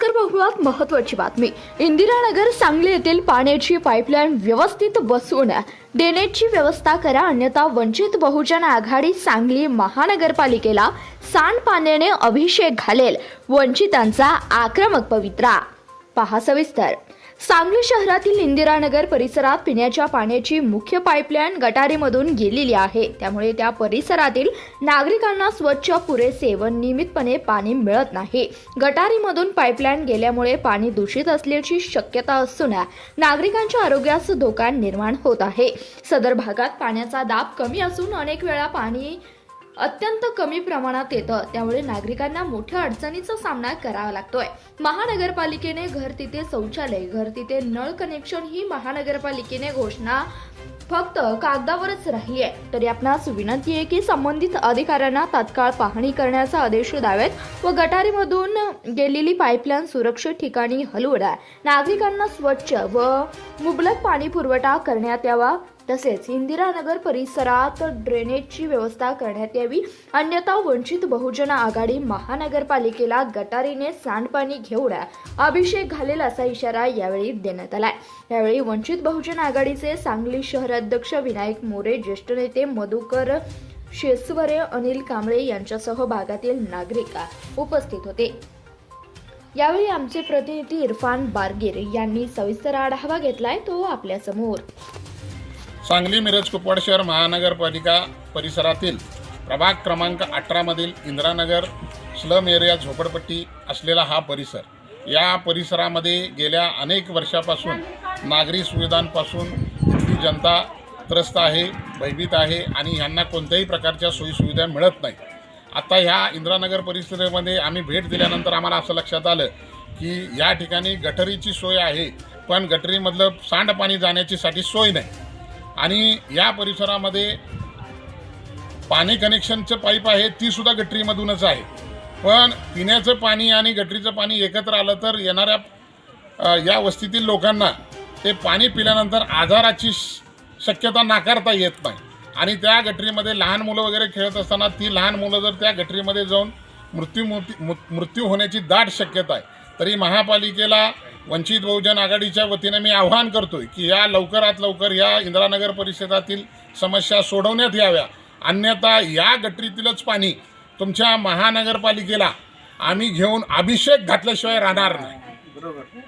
नमस्कार, पाहुयात महत्त्वाची बातमी। इंदिरानगर सांगली येथील पाण्याची पाईपलाईन व्यवस्थित बसवून देण्याची व्यवस्था करा, अन्यथा वंचित बहुजन आघाडी सांगली महानगरपालिकेला सांडपाण्याने अभिषेक घालेल। वंचितांचा आक्रमक पवित्रा। पहा सविस्तर। सांगली शहरातील इंदिरानगर परिसरात पिण्याच्या पाण्याची मुख्य पाईपलाईन गटारीमधून गेलेली आहे, त्यामुळे त्या परिसरातील नागरिकांना स्वच्छ, पुरेसे व नियमितपणे पाणी मिळत नाही। गटारीमधून पाईपलाईन गेल्यामुळे पाणी दूषित असल्याची शक्यता असून नागरिकांच्या आरोग्यास धोका निर्माण होत आहे। सदर भागात पाण्याचा दाब कमी असून अनेक वेळा पाणी अत्यंत कमी प्रमाणात येतं, त्यामुळे नागरिकांना मोठ्या अडचणीचा सामना करावा लागतोय। महानगरपालिकेने घर तिथे शौचालय, घर तिथे नळ कनेक्शन ही महानगरपालिकेने घोषणा फक्त कागदावरच राहिली आहे। तरी आपणास विनंती आहे की संबंधित अधिकाऱ्यांना तात्काळ पाहणी करण्याचा आदेश द्यावेत व गटारीमधून गेलेली पाईपलाईन सुरक्षित ठिकाणी हलवून नागरिकांना स्वच्छ व मुबलक पाणी पुरवठा करण्यात यावा। तसेच इंदिरानगर परिसरात ड्रेनेजची व्यवस्था करण्यात यावी, अन्यथा वंचित बहुजन आघाडी महानगरपालिकेला गटारीने सांडपाणी घेऊन अभिषेक घालेल असा इशारा यावेळी देण्यात आलाय। यावेळी वंचित बहुजन आघाडीचे सांगली शहर अध्यक्ष विनायक मोरे, ज्येष्ठ नेते मधुकर शेसवरे, अनिल कांबळे यांच्यासह भागातील नागरिक उपस्थित होते। यावेळी आमचे प्रतिनिधी इरफान बारगीर यांनी सविस्तर आढावा घेतलाय, तो आपल्या समोर। सांगली मिरज कुपवाड शहर महानगरपालिका परिसरातील प्रभाग क्रमांक 18 मधील इंदिरानगर स्लम एरिया झोपडपट्टी असलेला हा परिसर, या परिसरामध्ये गेल्या अनेक वर्षापासून नागरी सुविधांपासून इथली जनता त्रस्त आहे, भयभीत आहे आणि यांना कोणत्याही प्रकारच्या सोयीसुविधा मिळत नाही। आता ह्या इंदिरानगर परिसरामध्ये आम्ही भेट दिल्यानंतर आम्हाला असं लक्षात आलं की या ठिकाणी गटरीची सोय आहे, पण गटरीमधलं सांडपाणी जाण्याची सोय नाही आणि या परिसरामध्ये पाणी कनेक्शनचं पाईप आहे ती सुद्धा गटरीमधूनच आहे, पण पिण्याचं पाणी आणि गटरीचं पाणी एकत्र आलं तर येणाऱ्या या वस्तीतील लोकांना ते पाणी पिल्यानंतर आजाराची शक्यता नाकारता येत नाही आणि त्या गटरीमध्ये लहान मुलं वगैरे खेळत असताना ती लहान मुलं जर त्या गटरीमध्ये जाऊन मृत्यू होण्याची दाट शक्यता आहे। तरी महापालिकेला वंचित बहुजन आघाडीच्या वतीने मी आवाहन करतोय की या लवकरात लवकर या इंदिरानगर परिसरातील समस्या सोडवण्यात याव्या, अन्यथा या गटरीतीलच पाणी तुमच्या महानगरपालिकेला आम्ही घेऊन अभिषेक घातल्याशिवाय राहणार नाही। बरोबर।